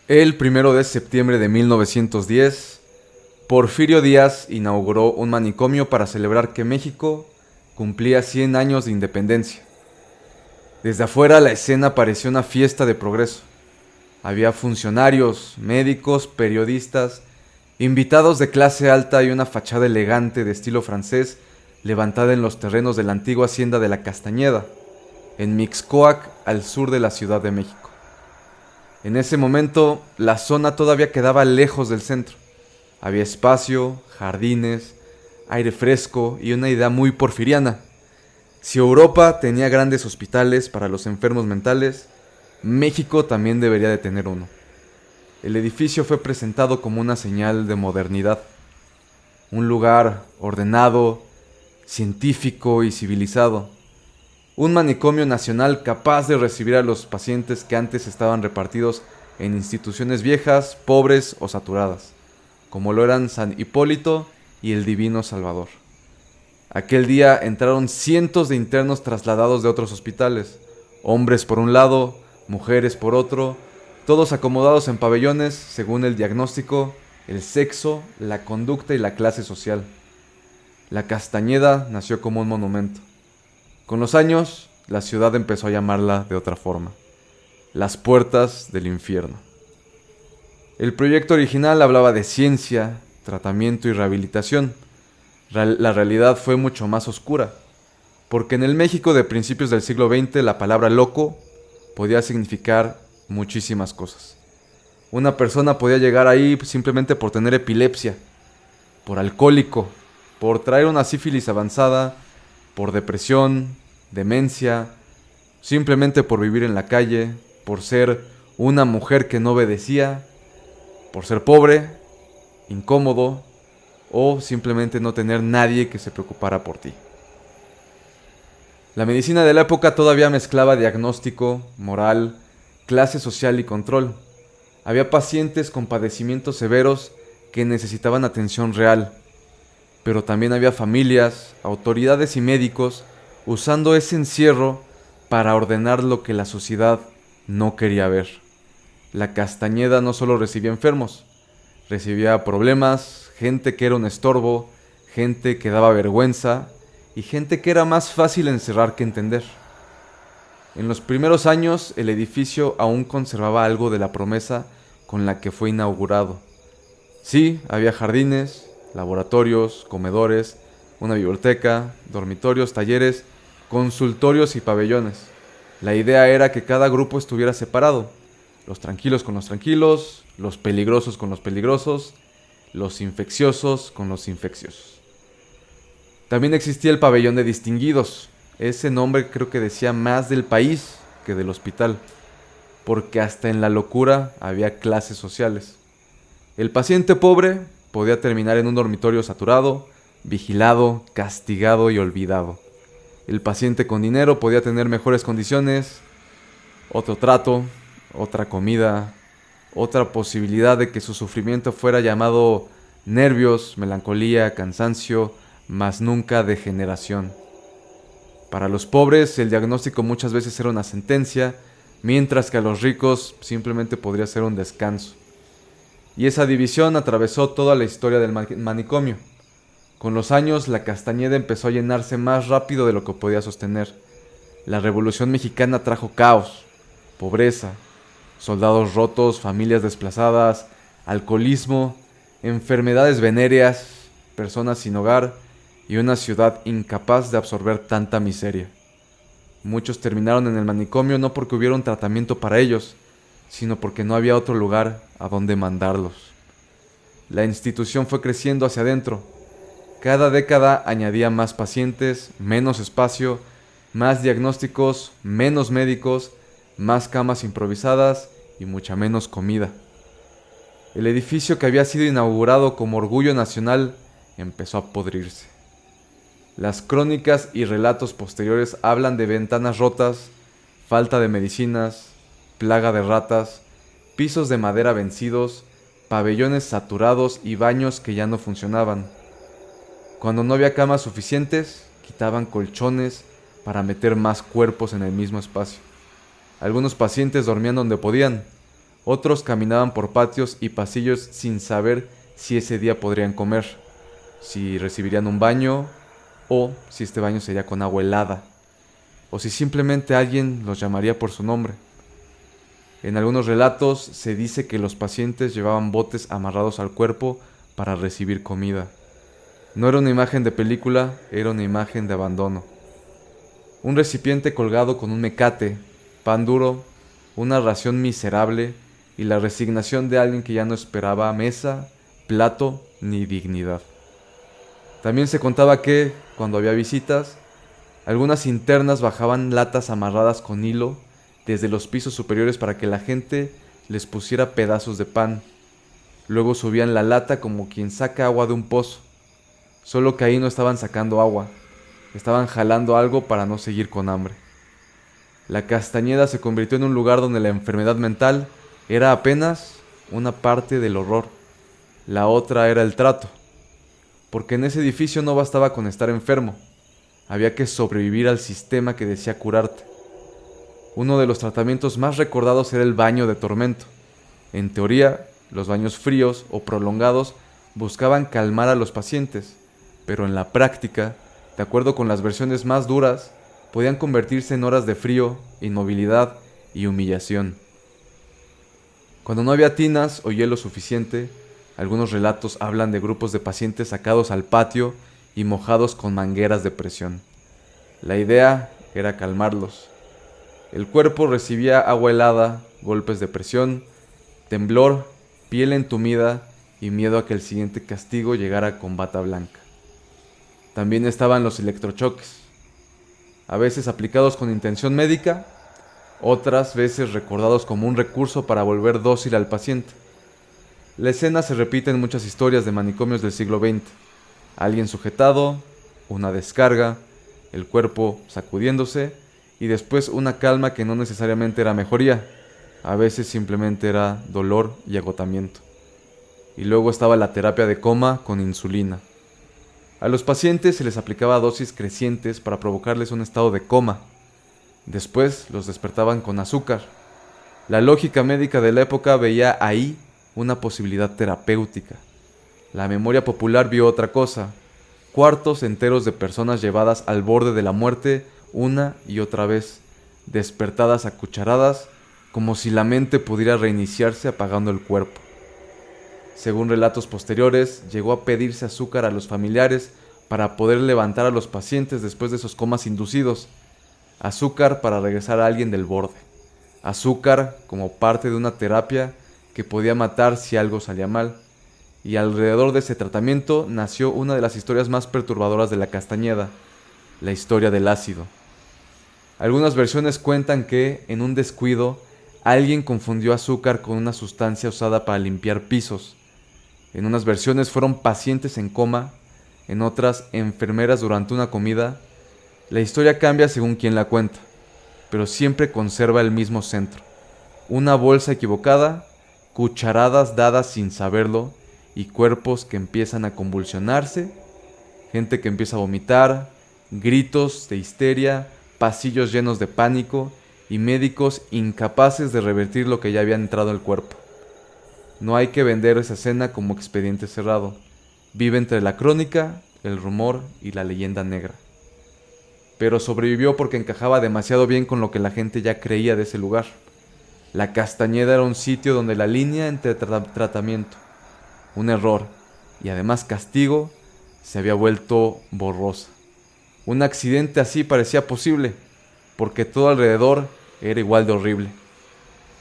El 1 de septiembre de 1910, Porfirio Díaz inauguró un manicomio para celebrar que México cumplía 100 años de independencia. Desde afuera la escena parecía una fiesta de progreso. Había funcionarios, médicos, periodistas, invitados de clase alta y una fachada elegante de estilo francés levantada en los terrenos de la antigua hacienda de la Castañeda, en Mixcoac, al sur de la Ciudad de México. En ese momento, la zona todavía quedaba lejos del centro. Había espacio, jardines, aire fresco y una idea muy porfiriana. Si Europa tenía grandes hospitales para los enfermos mentales, México también debería de tener uno. El edificio fue presentado como una señal de modernidad. Un lugar ordenado, científico y civilizado. Un manicomio nacional capaz de recibir a los pacientes que antes estaban repartidos en instituciones viejas, pobres o saturadas, como lo eran San Hipólito y el Divino Salvador. Aquel día entraron cientos de internos trasladados de otros hospitales, hombres por un lado, mujeres por otro, todos acomodados en pabellones según el diagnóstico, el sexo, la conducta y la clase social. La Castañeda nació como un monumento. Con los años, la ciudad empezó a llamarla de otra forma: las puertas del infierno. El proyecto original hablaba de ciencia, tratamiento y rehabilitación. La realidad fue mucho más oscura, porque en el México de principios del siglo XX la palabra loco podía significar muchísimas cosas. Una persona podía llegar ahí simplemente por tener epilepsia, por alcohólico, por traer una sífilis avanzada, por depresión, demencia, simplemente por vivir en la calle, por ser una mujer que no obedecía, por ser pobre, incómodo o simplemente no tener nadie que se preocupara por ti. La medicina de la época todavía mezclaba diagnóstico, moral, clase social y control. Había pacientes con padecimientos severos que necesitaban atención real, pero también había familias, autoridades y médicos usando ese encierro para ordenar lo que la sociedad no quería ver. La Castañeda no solo recibía enfermos, recibía problemas, gente que era un estorbo, gente que daba vergüenza y gente que era más fácil encerrar que entender. En los primeros años el edificio aún conservaba algo de la promesa con la que fue inaugurado. Sí, había jardines, laboratorios, comedores, una biblioteca, dormitorios, talleres, consultorios y pabellones. La idea era que cada grupo estuviera separado: los tranquilos con los tranquilos, los peligrosos con los peligrosos, los infecciosos con los infecciosos. También existía el pabellón de distinguidos. Ese nombre creo que decía más del país que del hospital, porque hasta en la locura había clases sociales. El paciente pobre podía terminar en un dormitorio saturado, vigilado, castigado y olvidado. El paciente con dinero podía tener mejores condiciones, otro trato, otra comida, otra posibilidad de que su sufrimiento fuera llamado nervios, melancolía, cansancio, mas nunca degeneración. Para los pobres el diagnóstico muchas veces era una sentencia, mientras que a los ricos simplemente podría ser un descanso. Y esa división atravesó toda la historia del manicomio. Con los años la Castañeda empezó a llenarse más rápido de lo que podía sostener. La Revolución Mexicana trajo caos, pobreza, soldados rotos, familias desplazadas, alcoholismo, enfermedades venéreas, personas sin hogar y una ciudad incapaz de absorber tanta miseria. Muchos terminaron en el manicomio no porque hubiera un tratamiento para ellos, sino porque no había otro lugar a donde mandarlos. La institución fue creciendo hacia adentro. Cada década añadía más pacientes, menos espacio, más diagnósticos, menos médicos, más camas improvisadas y mucha menos comida. El edificio que había sido inaugurado como orgullo nacional empezó a podrirse. Las crónicas y relatos posteriores hablan de ventanas rotas, falta de medicinas, plaga de ratas, pisos de madera vencidos, pabellones saturados y baños que ya no funcionaban. Cuando no había camas suficientes, quitaban colchones para meter más cuerpos en el mismo espacio. Algunos pacientes dormían donde podían, Otros caminaban por patios y pasillos sin saber si ese día podrían comer, si recibirían un baño o si este baño sería con agua helada, o si simplemente alguien los llamaría por su nombre. En algunos relatos se dice que los pacientes llevaban botes amarrados al cuerpo para recibir comida. No era una imagen de película, era una imagen de abandono. Un recipiente colgado con un mecate, pan duro, una ración miserable y la resignación de alguien que ya no esperaba mesa, plato ni dignidad. También se contaba que, cuando había visitas, algunas internas bajaban latas amarradas con hilo desde los pisos superiores para que la gente les pusiera pedazos de pan. Luego subían la lata como quien saca agua de un pozo, solo que ahí no estaban sacando agua, estaban jalando algo para no seguir con hambre. La Castañeda se convirtió en un lugar donde la enfermedad mental era apenas una parte del horror, la otra era el trato, porque en ese edificio no bastaba con estar enfermo, había que sobrevivir al sistema que decía curarte. Uno de los tratamientos más recordados era el baño de tormento. En teoría, los baños fríos o prolongados buscaban calmar a los pacientes, pero en la práctica, de acuerdo con las versiones más duras, podían convertirse en horas de frío, inmovilidad y humillación. Cuando no había tinas o hielo suficiente, algunos relatos hablan de grupos de pacientes sacados al patio y mojados con mangueras de presión. La idea era calmarlos. El cuerpo recibía agua helada, golpes de presión, temblor, piel entumida y miedo a que el siguiente castigo llegara con bata blanca. También estaban los electrochoques, a veces aplicados con intención médica, otras veces recordados como un recurso para volver dócil al paciente. La escena se repite en muchas historias de manicomios del siglo XX. Alguien sujetado, una descarga, el cuerpo sacudiéndose y después una calma que no necesariamente era mejoría, a veces simplemente era dolor y agotamiento. Y luego estaba la terapia de coma con insulina. A los pacientes se les aplicaba dosis crecientes para provocarles un estado de coma. Después los despertaban con azúcar. La lógica médica de la época veía ahí una posibilidad terapéutica. La memoria popular vio otra cosa: cuartos enteros de personas llevadas al borde de la muerte una y otra vez, despertadas a cucharadas, como si la mente pudiera reiniciarse apagando el cuerpo. Según relatos posteriores, llegó a pedirse azúcar a los familiares para poder levantar a los pacientes después de esos comas inducidos. Azúcar para regresar a alguien del borde. Azúcar como parte de una terapia que podía matar si algo salía mal. Y alrededor de ese tratamiento nació una de las historias más perturbadoras de la Castañeda, la historia del ácido. Algunas versiones cuentan que, en un descuido, alguien confundió azúcar con una sustancia usada para limpiar pisos. En unas versiones fueron pacientes en coma, en otras enfermeras durante una comida. La historia cambia según quien la cuenta, pero siempre conserva el mismo centro: una bolsa equivocada, cucharadas dadas sin saberlo y cuerpos que empiezan a convulsionarse, gente que empieza a vomitar, gritos de histeria, pasillos llenos de pánico y médicos incapaces de revertir lo que ya había entrado al cuerpo. No hay que vender esa escena como expediente cerrado. Vive entre la crónica, el rumor y la leyenda negra. Pero sobrevivió porque encajaba demasiado bien con lo que la gente ya creía de ese lugar. La Castañeda era un sitio donde la línea entre tratamiento, un error y además castigo se había vuelto borrosa. Un accidente así parecía posible, porque todo alrededor era igual de horrible.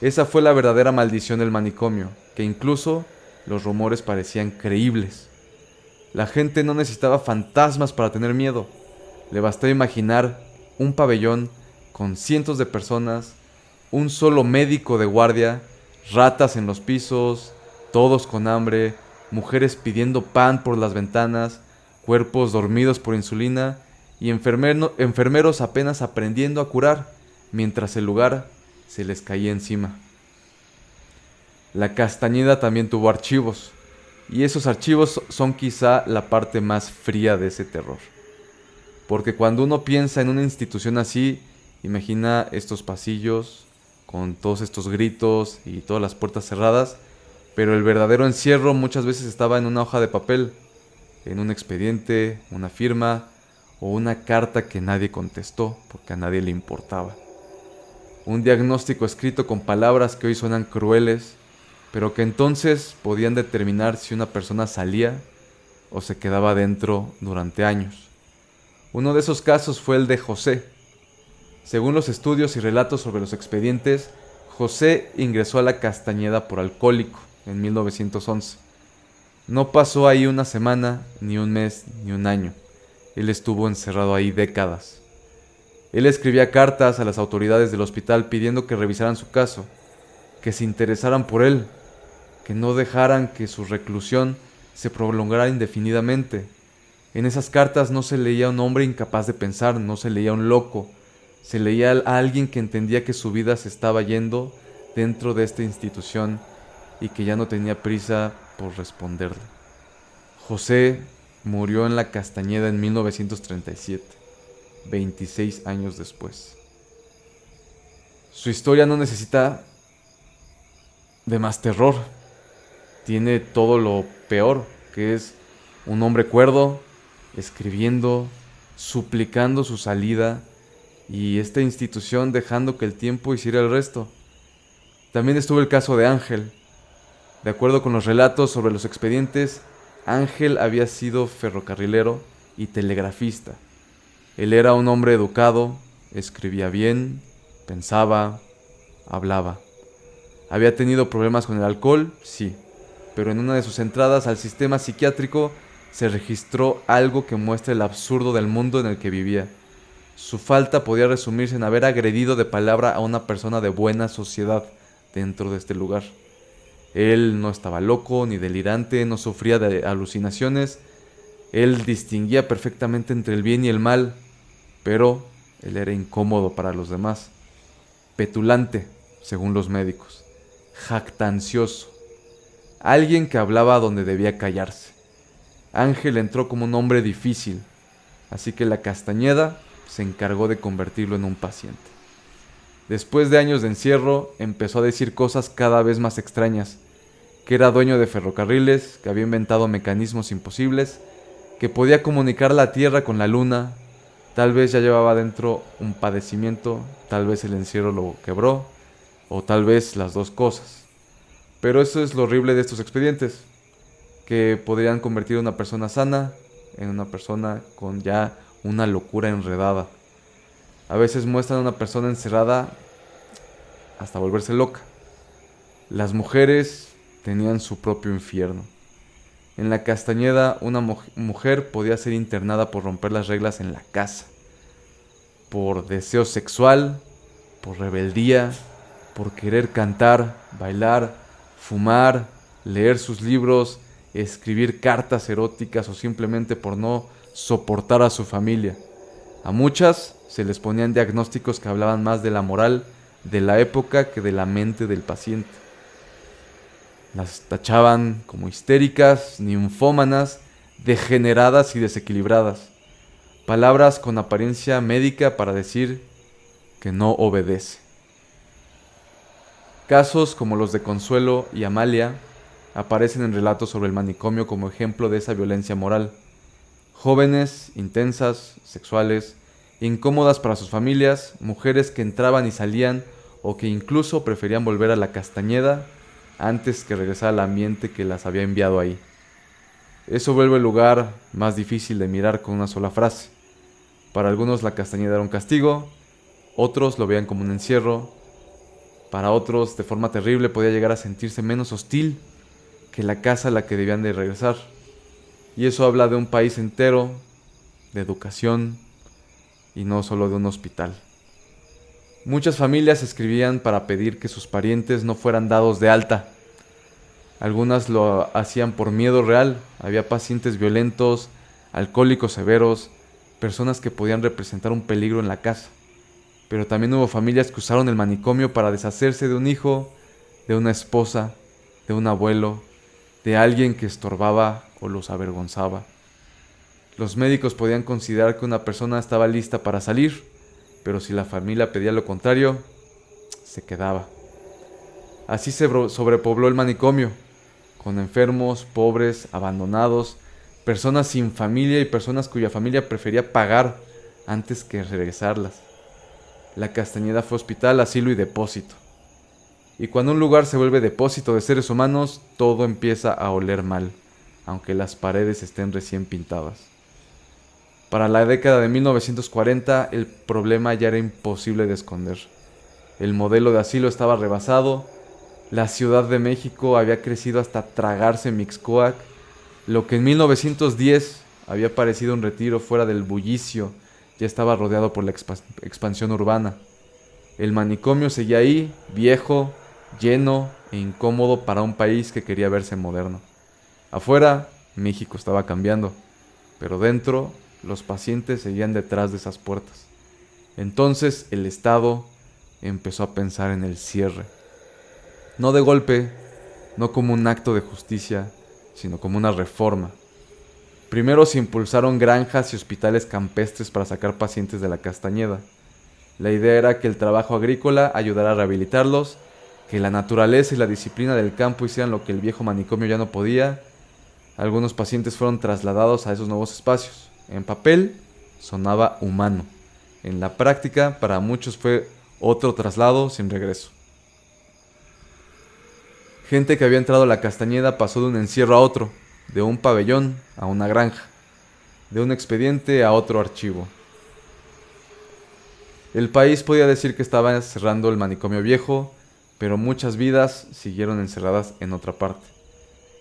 Esa fue la verdadera maldición del manicomio, que incluso los rumores parecían creíbles. La gente no necesitaba fantasmas para tener miedo. Le bastó imaginar un pabellón con cientos de personas, un solo médico de guardia, ratas en los pisos, todos con hambre, mujeres pidiendo pan por las ventanas, cuerpos dormidos por insulina y enfermeros apenas aprendiendo a curar, mientras el lugar se les caía encima. La Castañeda también tuvo archivos, y esos archivos son quizá la parte más fría de ese terror. Porque cuando uno piensa en una institución así, imagina estos pasillos con todos estos gritos y todas las puertas cerradas, pero el verdadero encierro muchas veces estaba en una hoja de papel, en un expediente, una firma o una carta que nadie contestó porque a nadie le importaba. Un diagnóstico escrito con palabras que hoy suenan crueles, pero que entonces podían determinar si una persona salía o se quedaba dentro durante años. Uno de esos casos fue el de José. Según los estudios y relatos sobre los expedientes, José ingresó a la Castañeda por alcohólico en 1911. No pasó ahí una semana, ni un mes, ni un año. Él estuvo encerrado ahí décadas. Él escribía cartas a las autoridades del hospital pidiendo que revisaran su caso, que se interesaran por él, que no dejaran que su reclusión se prolongara indefinidamente. En esas cartas no se leía un hombre incapaz de pensar, no se leía un loco, se leía a alguien que entendía que su vida se estaba yendo dentro de esta institución y que ya no tenía prisa por responderle. José murió en la Castañeda en 1937, 26 años después. Su historia no necesita de más terror. Tiene todo lo peor, que es un hombre cuerdo, escribiendo, suplicando su salida y esta institución dejando que el tiempo hiciera el resto. También estuvo el caso de Ángel. De acuerdo con los relatos sobre los expedientes, Ángel había sido ferrocarrilero y telegrafista. Él era un hombre educado, escribía bien, pensaba, hablaba. ¿Había tenido problemas con el alcohol? Sí, pero en una de sus entradas al sistema psiquiátrico se registró algo que muestra el absurdo del mundo en el que vivía. Su falta podía resumirse en haber agredido de palabra a una persona de buena sociedad dentro de este lugar. Él no estaba loco ni delirante, no sufría de alucinaciones. Él distinguía perfectamente entre el bien y el mal, pero él era incómodo para los demás. Petulante, según los médicos. Jactancioso. Alguien que hablaba donde debía callarse. Ángel entró como un hombre difícil, así que la Castañeda se encargó de convertirlo en un paciente. Después de años de encierro, empezó a decir cosas cada vez más extrañas, que era dueño de ferrocarriles, que había inventado mecanismos imposibles, que podía comunicar la Tierra con la Luna. Tal vez ya llevaba dentro un padecimiento, tal vez el encierro lo quebró, o tal vez las dos cosas. Pero eso es lo horrible de estos expedientes, que podrían convertir a una persona sana en una persona con ya una locura enredada. A veces muestran a una persona encerrada hasta volverse loca. Las mujeres tenían su propio infierno. En la Castañeda, una mujer podía ser internada por romper las reglas en la casa, por deseo sexual, por rebeldía, por querer cantar, bailar, fumar, leer sus libros, escribir cartas eróticas o simplemente por no soportar a su familia. A muchas se les ponían diagnósticos que hablaban más de la moral de la época que de la mente del paciente. Las tachaban como histéricas, ninfómanas, degeneradas y desequilibradas. Palabras con apariencia médica para decir que no obedece. Casos como los de Consuelo y Amalia aparecen en relatos sobre el manicomio como ejemplo de esa violencia moral. Jóvenes, intensas, sexuales, incómodas para sus familias, mujeres que entraban y salían o que incluso preferían volver a la Castañeda antes que regresar al ambiente que las había enviado ahí. Eso vuelve el lugar más difícil de mirar con una sola frase. Para algunos la Castañeda era un castigo, otros lo veían como un encierro, para otros de forma terrible podía llegar a sentirse menos hostil que la casa a la que debían de regresar. Y eso habla de un país entero, de educación y no solo de un hospital. Muchas familias escribían para pedir que sus parientes no fueran dados de alta. Algunas lo hacían por miedo real. Había pacientes violentos, alcohólicos severos, personas que podían representar un peligro en la casa. Pero también hubo familias que usaron el manicomio para deshacerse de un hijo, de una esposa, de un abuelo, de alguien que estorbaba o los avergonzaba. Los médicos podían considerar que una persona estaba lista para salir, pero si la familia pedía lo contrario, se quedaba. Así se sobrepobló el manicomio, con enfermos, pobres, abandonados, personas sin familia y personas cuya familia prefería pagar antes que regresarlas. La Castañeda fue hospital, asilo y depósito. Y cuando un lugar se vuelve depósito de seres humanos, todo empieza a oler mal, aunque las paredes estén recién pintadas. Para la década de 1940, el problema ya era imposible de esconder. El modelo de asilo estaba rebasado, la Ciudad de México había crecido hasta tragarse Mixcoac, lo que en 1910 había parecido un retiro fuera del bullicio, ya estaba rodeado por la expansión urbana. El manicomio seguía ahí, viejo, lleno e incómodo para un país que quería verse moderno. Afuera, México estaba cambiando, pero dentro, los pacientes seguían detrás de esas puertas. Entonces el Estado empezó a pensar en el cierre. No de golpe, no como un acto de justicia, sino como una reforma. Primero se impulsaron granjas y hospitales campestres para sacar pacientes de la Castañeda. La idea era que el trabajo agrícola ayudara a rehabilitarlos, que la naturaleza y la disciplina del campo hicieran lo que el viejo manicomio ya no podía. Algunos pacientes fueron trasladados a esos nuevos espacios. En papel, sonaba humano. En la práctica, para muchos fue otro traslado sin regreso. Gente que había entrado a la Castañeda pasó de un encierro a otro, de un pabellón a una granja, de un expediente a otro archivo. El país podía decir que estaba cerrando el manicomio viejo, pero muchas vidas siguieron encerradas en otra parte.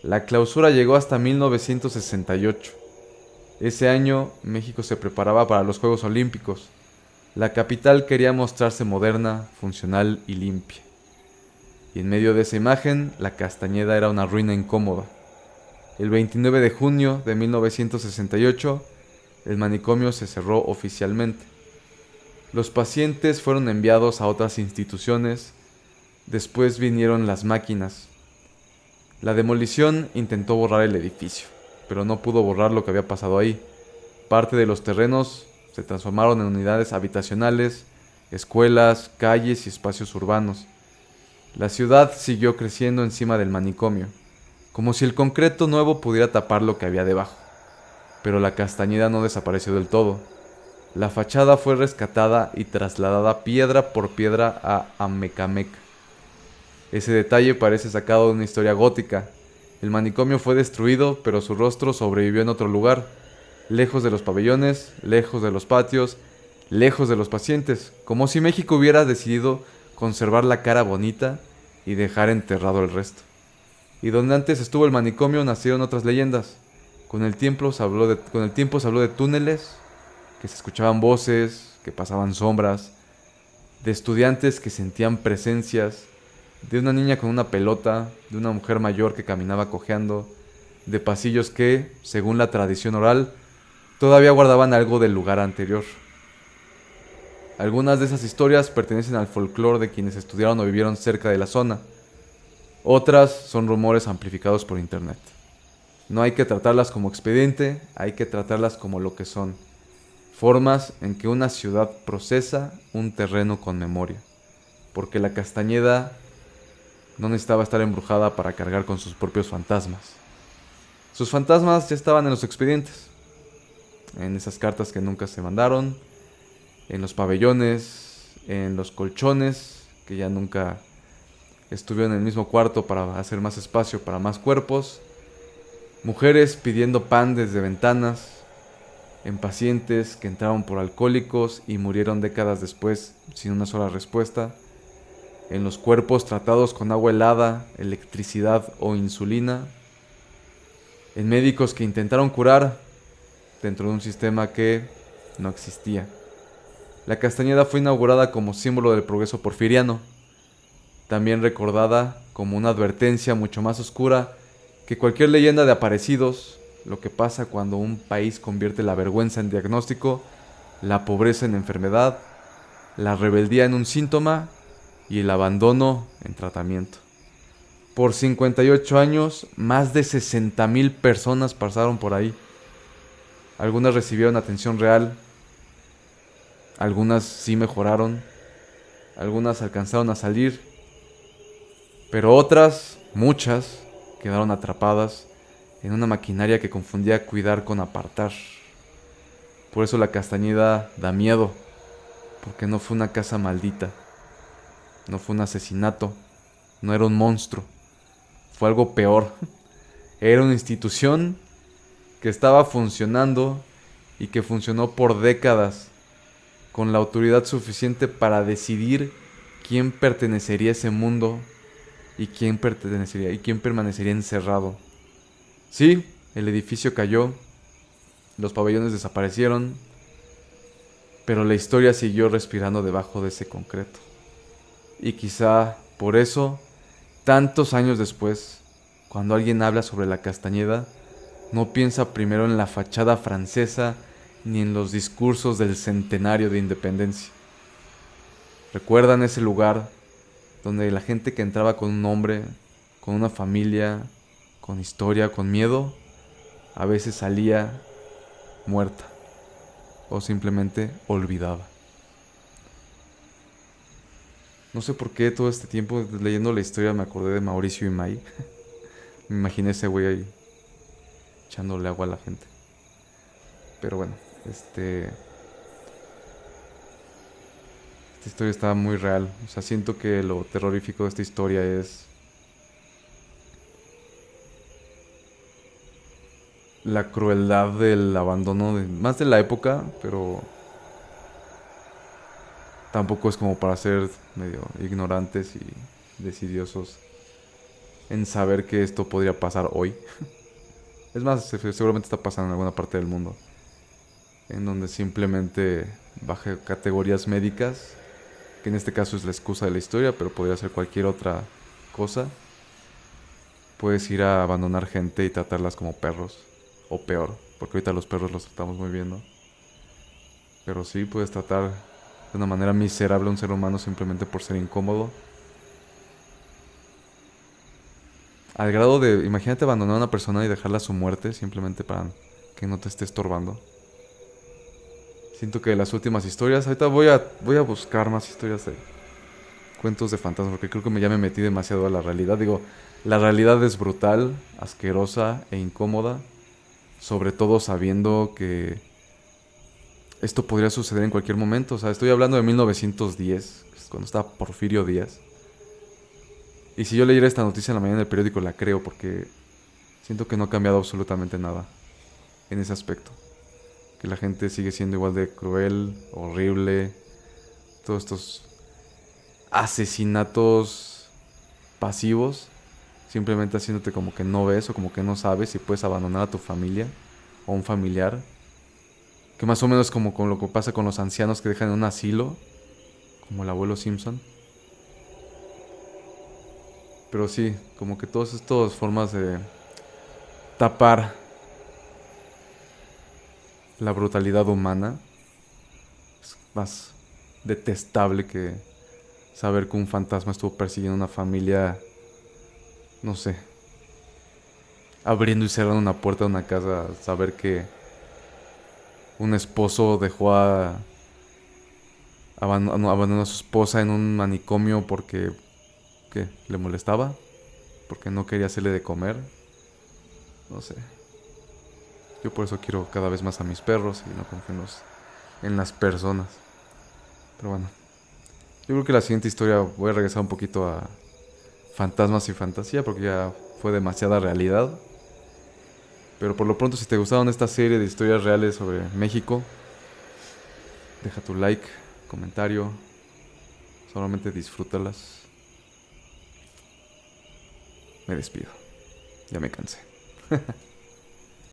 La clausura llegó hasta 1968. Ese año, México se preparaba para los Juegos Olímpicos. La capital quería mostrarse moderna, funcional y limpia. Y en medio de esa imagen, la Castañeda era una ruina incómoda. El 29 de junio de 1968, el manicomio se cerró oficialmente. Los pacientes fueron enviados a otras instituciones. Después vinieron las máquinas. La demolición intentó borrar el edificio, pero no pudo borrar lo que había pasado ahí. Parte de los terrenos se transformaron en unidades habitacionales, escuelas, calles y espacios urbanos. La ciudad siguió creciendo encima del manicomio, como si el concreto nuevo pudiera tapar lo que había debajo. Pero la Castañeda no desapareció del todo. La fachada fue rescatada y trasladada piedra por piedra a Amecameca. Ese detalle parece sacado de una historia gótica. El manicomio fue destruido, pero su rostro sobrevivió en otro lugar, lejos de los pabellones, lejos de los patios, lejos de los pacientes, como si México hubiera decidido conservar la cara bonita y dejar enterrado el resto. Y donde antes estuvo el manicomio nacieron otras leyendas. Con el tiempo se habló de túneles, que se escuchaban voces, que pasaban sombras, de estudiantes que sentían presencias, de una niña con una pelota, de una mujer mayor que caminaba cojeando, de pasillos que, según la tradición oral, todavía guardaban algo del lugar anterior. Algunas de esas historias pertenecen al folclore de quienes estudiaron o vivieron cerca de la zona. Otras son rumores amplificados por internet. No hay que tratarlas como expediente, hay que tratarlas como lo que son. Formas en que una ciudad procesa un terreno con memoria. Porque la Castañeda no necesitaba estar embrujada para cargar con sus propios fantasmas. Sus fantasmas ya estaban en los expedientes, en esas cartas que nunca se mandaron, en los pabellones, en los colchones, que ya nunca estuvieron en el mismo cuarto para hacer más espacio para más cuerpos, mujeres pidiendo pan desde ventanas, en pacientes que entraron por alcohólicos y murieron décadas después sin una sola respuesta, en los cuerpos tratados con agua helada, electricidad o insulina, en médicos que intentaron curar dentro de un sistema que no existía. La Castañeda fue inaugurada como símbolo del progreso porfiriano, también recordada como una advertencia mucho más oscura que cualquier leyenda de aparecidos, lo que pasa cuando un país convierte la vergüenza en diagnóstico, la pobreza en enfermedad, la rebeldía en un síntoma y el abandono en tratamiento. Por 58 años, más de 60,000 personas pasaron por ahí. Algunas recibieron atención real, algunas sí mejoraron, Algunas alcanzaron a salir, pero otras, muchas, quedaron atrapadas en una maquinaria que confundía cuidar con apartar. Por eso la Castañeda da miedo, porque no fue una casa maldita, no fue un asesinato, no era un monstruo, fue algo peor. Era una institución que estaba funcionando y que funcionó por décadas, con la autoridad suficiente para decidir quién pertenecería a ese mundo y quién permanecería encerrado. Sí, el edificio cayó, los pabellones desaparecieron, pero la historia siguió respirando debajo de ese concreto. Y quizá por eso, tantos años después, cuando alguien habla sobre la Castañeda, no piensa primero en la fachada francesa ni en los discursos del centenario de independencia. Recuerdan ese lugar donde la gente que entraba con un nombre, con una familia, con historia, con miedo, a veces salía muerta o simplemente olvidada. No sé por qué todo este tiempo leyendo la historia me acordé de Mauricio Imay. Me imaginé ese güey ahí echándole agua a la gente. Pero bueno, esta historia está muy real. O sea, siento que lo terrorífico de esta historia es la crueldad del abandono, más de la época, pero tampoco es como para ser medio ignorantes y decidiosos en saber que esto podría pasar hoy. Es más, seguramente está pasando en alguna parte del mundo, en donde simplemente bajo categorías médicas, que en este caso es la excusa de la historia, pero podría ser cualquier otra cosa, puedes ir a abandonar gente y tratarlas como perros, o peor, porque ahorita los perros los tratamos muy bien, ¿no? Pero sí, puedes tratar de una manera miserable a un ser humano simplemente por ser incómodo. Al grado de, imagínate abandonar a una persona y dejarla a su muerte simplemente para que no te esté estorbando. Siento que las últimas historias, ahorita voy a buscar más historias de cuentos de fantasmas, porque creo que ya me metí demasiado a la realidad. Digo, la realidad es brutal, asquerosa e incómoda, sobre todo sabiendo que esto podría suceder en cualquier momento. O sea, estoy hablando de 1910, cuando estaba Porfirio Díaz. Y si yo leyera esta noticia en la mañana del periódico, la creo, porque siento que no ha cambiado absolutamente nada en ese aspecto. Que la gente sigue siendo igual de cruel, horrible. Todos estos asesinatos pasivos, simplemente haciéndote como que no ves o como que no sabes si puedes abandonar a tu familia o a un familiar. Que más o menos como con lo que pasa con los ancianos que dejan en un asilo, como el abuelo Simpson. Pero sí, como que todas estas formas de tapar la brutalidad humana es más detestable que saber que un fantasma estuvo persiguiendo a una familia, no sé, abriendo y cerrando una puerta de una casa, saber que un esposo abandonó a su esposa en un manicomio porque le molestaba, porque no quería hacerle de comer, no sé. Yo por eso quiero cada vez más a mis perros y no confío en las personas. Pero bueno, yo creo que la siguiente historia voy a regresar un poquito a fantasmas y fantasía porque ya fue demasiada realidad. Pero por lo pronto, si te gustaron esta serie de historias reales sobre México, deja tu like, comentario, solamente disfrútalas. Me despido, ya me cansé.